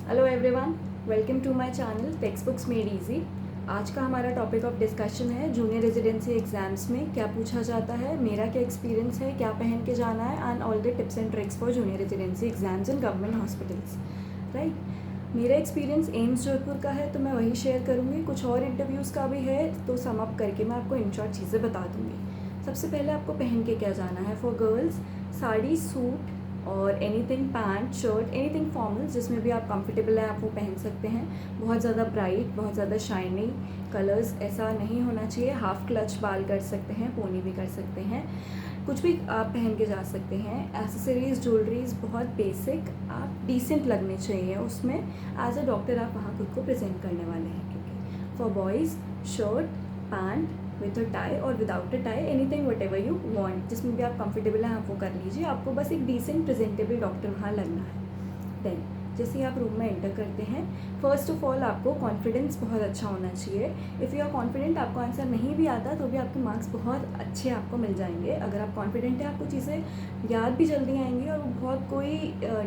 Hello everyone, welcome to my channel text books made easy. आज का हमारा topic of discussion है junior residency exams में क्या पूछा जाता है, मेरा क्या एक्सपीरियंस है, क्या पहन के जाना है and all the tips and tricks for junior residency exams in government hospitals. Right, मेरा एक्सपीरियंस एम्स जोधपुर का है तो मैं वही शेयर करूँगी। कुछ और इंटरव्यूज़ का भी है तो सम अप करके मैं आपको इन शॉर्ट चीज़ें बता दूँगी। सबसे पहले आपको पहन के क्या जाना है। फॉर गर्ल्स साड़ी, सूट और anything pant, shirt, anything formal जिसमें भी आप कंफर्टेबल हैं आप वो पहन सकते हैं। बहुत ज़्यादा ब्राइट, बहुत ज़्यादा शाइनी कलर्स ऐसा नहीं होना चाहिए। हाफ क्लच बाल कर सकते हैं, पोनी भी कर सकते हैं, कुछ भी आप पहन के जा सकते हैं। एसेसरीज, ज्वेलरीज बहुत बेसिक, आप डिसेंट लगने चाहिए उसमें। एज अ डॉक्टर आप वहाँ खुद को प्रेजेंट करने वाले हैं। क्योंकि for boys shirt, pant with a tie और without a tie, anything whatever you want, जिसमें भी आप कंफर्टेबल हैं आप वो कर लीजिए। आपको बस एक डिसेंट प्रेजेंटेबल डॉक्टर वहाँ लगना है। देन जैसे ही आप रूम में एंटर करते हैं, फर्स्ट ऑफ ऑल आपको कॉन्फिडेंस बहुत अच्छा होना चाहिए। इफ़ यू आर कॉन्फिडेंट, आपको आंसर नहीं भी आता तो भी आपके मार्क्स बहुत अच्छे आपको मिल जाएंगे। अगर आप कॉन्फिडेंट हैं आपको चीज़ें याद भी जल्दी आएंगी और वो बहुत कोई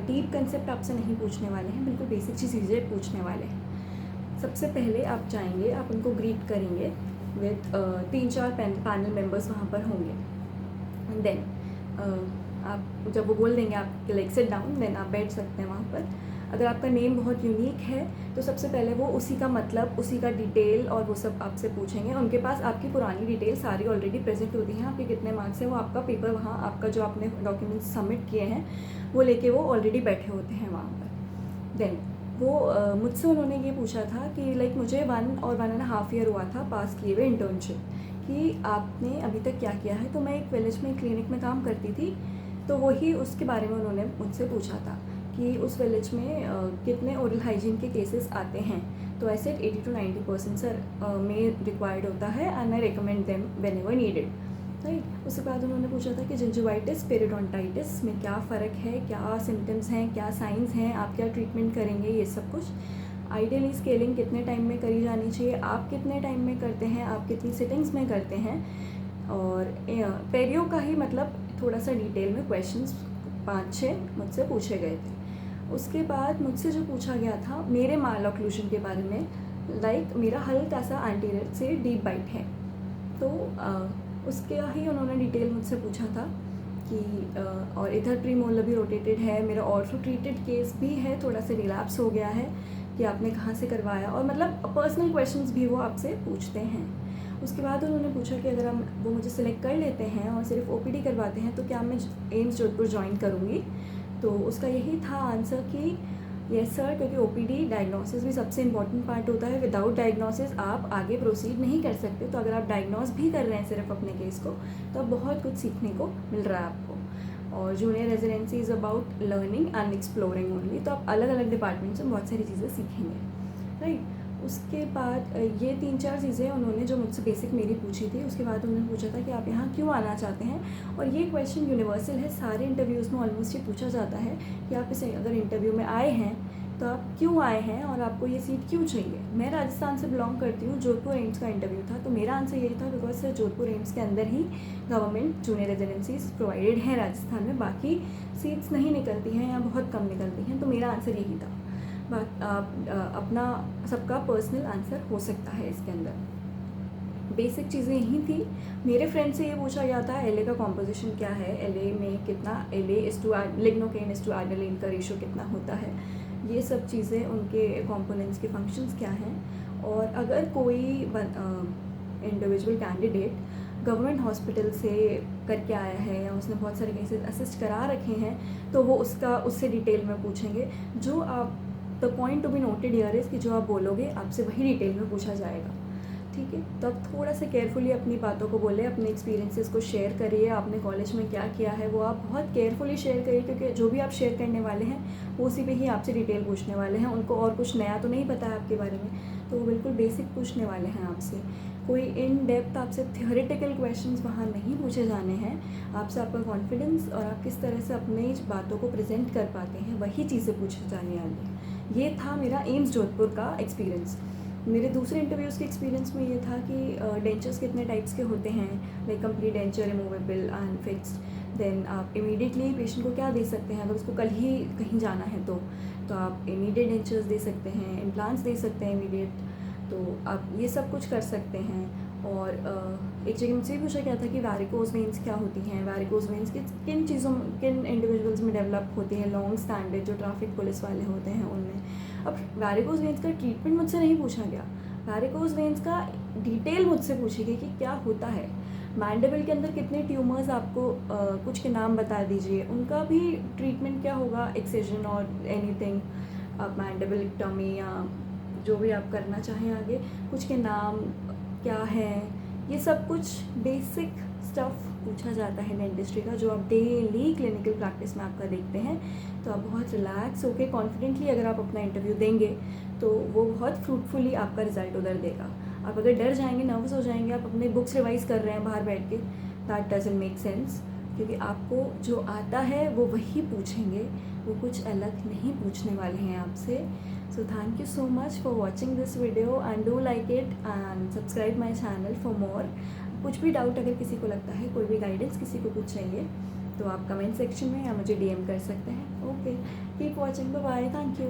डीप कंसेप्ट आपसे नहीं पूछने वाले हैं, बिल्कुल बेसिक चीज़ें पूछने वाले हैं। सबसे पहले आप जाएंगे, आप उनको ग्रीट करेंगे विथ 3-4 पैनल मेंबर्स वहाँ पर होंगे। देन आप जब वो बोल देंगे आप लाइक सिट डाउन, देन आप बैठ सकते हैं वहाँ पर। अगर आपका नेम बहुत यूनिक है तो सबसे पहले वो उसी का मतलब, उसी का डिटेल और वो सब आपसे पूछेंगे। उनके पास आपकी पुरानी डिटेल सारी ऑलरेडी प्रेजेंट होती हैं, आपके कितने मार्क्स हैं वो आपका पेपर वहाँ, आपका जो आपने डॉक्यूमेंट्स सबमिट किए हैं वो लेके वो ऑलरेडी बैठे होते हैं वहाँ पर। देन वो मुझसे उन्होंने ये पूछा था कि लाइक मुझे 1 और 1.5 ईयर हुआ था पास किए हुए इंटर्नशिप, कि आपने अभी तक क्या किया है। तो मैं एक विलेज में क्लिनिक में काम करती थी, तो वही उसके बारे में उन्होंने मुझसे पूछा था कि उस विलेज में कितने ओरल हाइजीन के केसेस आते हैं। तो आई सेड 80 to 90% सर में रिक्वायर्ड होता है and I recommend them when ever needed. Right, उसके बाद उन्होंने पूछा था कि जिंजिवाइटिस, पेरिडोंटाइटिस में क्या फ़र्क है, क्या सिम्टम्स हैं, क्या साइंस हैं, आप क्या ट्रीटमेंट करेंगे, ये सब कुछ। आइडियली स्केलिंग कितने टाइम में करी जानी चाहिए, आप कितने टाइम में करते हैं, आप कितनी सिटिंग्स में करते हैं। और पेरियो का ही मतलब थोड़ा सा डिटेल में क्वेश्चंस 5-6 मुझसे पूछे गए थे। उसके बाद मुझसे जो पूछा गया था मेरे माल ऑक्लूजन के बारे में, लाइक मेरा हल्का सा एंटीरियर से डीप बाइट है, तो उसके ही उन्होंने डिटेल मुझसे पूछा था कि और इधर प्रीमोलर भी रोटेटेड है, मेरा ऑर्थो ट्रीटेड केस भी है, थोड़ा सा रिलैप्स हो गया है, कि आपने कहाँ से करवाया, और मतलब पर्सनल क्वेश्चंस भी वो आपसे पूछते हैं। उसके बाद उन्होंने पूछा कि अगर हम वो मुझे सिलेक्ट कर लेते हैं और सिर्फ ओपीडी करवाते हैं तो क्या मैं एम्स जोधपुर ज्वाइन करूँगी। तो उसका यही था आंसर कि यस सर, क्योंकि ओपीडी डायग्नोसिस भी सबसे इंपॉर्टेंट पार्ट होता है। विदाउट डायग्नोसिस आप आगे प्रोसीड नहीं कर सकते। तो अगर आप डायग्नोस भी कर रहे हैं सिर्फ अपने केस को, तो अब बहुत कुछ सीखने को मिल रहा है आपको। और junior residency is about learning and exploring only, तो आप अलग अलग डिपार्टमेंट से बहुत सारी चीज़ें सीखेंगे। राइट, उसके बाद ये 3-4 चीज़ें उन्होंने जो मुझसे बेसिक मेरी पूछी थी। उसके बाद उन्होंने पूछा था कि आप यहाँ क्यों आना चाहते हैं, और ये क्वेश्चन यूनिवर्सल है, सारे इंटरव्यूज़ में ऑलमोस्ट ये पूछा जाता है कि आप इसे अगर इंटरव्यू में आए हैं तो आप क्यों आए हैं और आपको ये सीट क्यों चाहिए। मैं राजस्थान से बिलोंग करती हूँ, जोधपुर एम्स का इंटरव्यू था, तो मेरा आंसर यही था बिकॉज सर जोधपुर एम्स के अंदर ही गवर्नमेंट जूनियर रेजिडेंसीज प्रोवाइडेड हैं राजस्थान में, बाकी सीट्स नहीं निकलती हैं या बहुत कम निकलती हैं। तो मेरा आंसर यही था। अपना सबका पर्सनल आंसर हो सकता है इसके अंदर। बेसिक चीज़ें यही थी। मेरे फ्रेंड से ये पूछा गया था एलए का कॉम्पोजिशन क्या है, एलए में कितना लिग्नोकेन इज टू एडेनिलीन का रेशो कितना होता है, ये सब चीज़ें, उनके कंपोनेंट्स के फंक्शंस क्या हैं। और अगर कोई इंडिविजुअल कैंडिडेट गवर्नमेंट हॉस्पिटल से करके आया है या उसने बहुत सारे केसेस असिस्ट करा रखे हैं तो वो उससे डिटेल में पूछेंगे। जो आप the point to be noted here is कि जो आप बोलोगे आपसे वही डिटेल में पूछा जाएगा। ठीक है, तो आप थोड़ा सा केयरफुली अपनी बातों को बोले, अपने एक्सपीरियंसेस को शेयर करिए। आपने कॉलेज में क्या किया है वो आप बहुत केयरफुली शेयर करिए, क्योंकि जो भी आप शेयर करने वाले हैं वो उसी पे ही आपसे डिटेल पूछने वाले हैं। उनको और कुछ नया तो नहीं पता है आपके बारे में, तो वो बिल्कुल बेसिक पूछने वाले हैं आपसे। कोई इन डेप्थ आपसे थियोरेटिकल क्वेश्चंस वहाँ नहीं पूछे जाने हैं। आपसे आपका कॉन्फिडेंस और आप किस तरह से अपनी बातों को प्रेजेंट कर पाते हैं वही चीज़ें पूछे जाने वाली हैं। ये था मेरा एम्स जोधपुर का एक्सपीरियंस। मेरे दूसरे इंटरव्यूज़ के एक्सपीरियंस में ये था कि डेंचर्स कितने टाइप्स के होते हैं, like complete denture, removable and fixed. Then आप इमीडिएटली पेशेंट को क्या दे सकते हैं अगर उसको कल ही कहीं जाना है तो तो आप इमीडिएट डेंचर्स दे सकते हैं, इम्प्लांट्स दे सकते हैं इमीडिएट, तो आप ये सब कुछ कर सकते हैं। और एक जगह मुझसे भी पूछा गया था कि वैरिकोज वेन्स क्या होती हैं, वैरिकोज वेन्स किन चीज़ों, किन इंडिविजुअल्स में डेवलप होती हैं, लॉन्ग स्टैंडर्ड जो ट्रैफिक पुलिस वाले होते हैं उनमें। अब वैरिकोज वेन्स का ट्रीटमेंट मुझसे नहीं पूछा गया, वैरिकोज वेन्स का डिटेल मुझसे पूछी गई कि क्या होता है, मैंडिबल के अंदर कितने ट्यूमर्स आपको कुछ के नाम बता दीजिए, उनका भी ट्रीटमेंट क्या होगा, एक्सिजन और एनीथिंग, आप मैंडिबलेक्टॉमी या जो भी आप करना चाहें आगे, कुछ के नाम क्या है, ये सब कुछ बेसिक स्टफ पूछा जाता है डेंटिस्ट्री का, जो आप डेली क्लिनिकल प्रैक्टिस में आपका देखते हैं। तो आप बहुत रिलैक्स होके कॉन्फिडेंटली अगर आप अपना इंटरव्यू देंगे तो वो बहुत फ्रूटफुली आपका रिजल्ट उधर देगा। आप अगर डर जाएंगे, नर्वस हो जाएंगे, आप अपने बुक्स रिवाइज कर रहे हैं बाहर बैठ के, दैट डजंट मेक सेंस, क्योंकि आपको जो आता है वो वही पूछेंगे, वो कुछ अलग नहीं पूछने वाले हैं आपसे। So thank you so much for watching this video and do like it and subscribe my channel for more. कुछ भी डाउट अगर किसी को लगता है, कोई भी गाइडेंस किसी को कुछ चाहिए, तो आप कमेंट सेक्शन में या मुझे DM कर सकते हैं। Okay, keep watching, bye bye, thank you.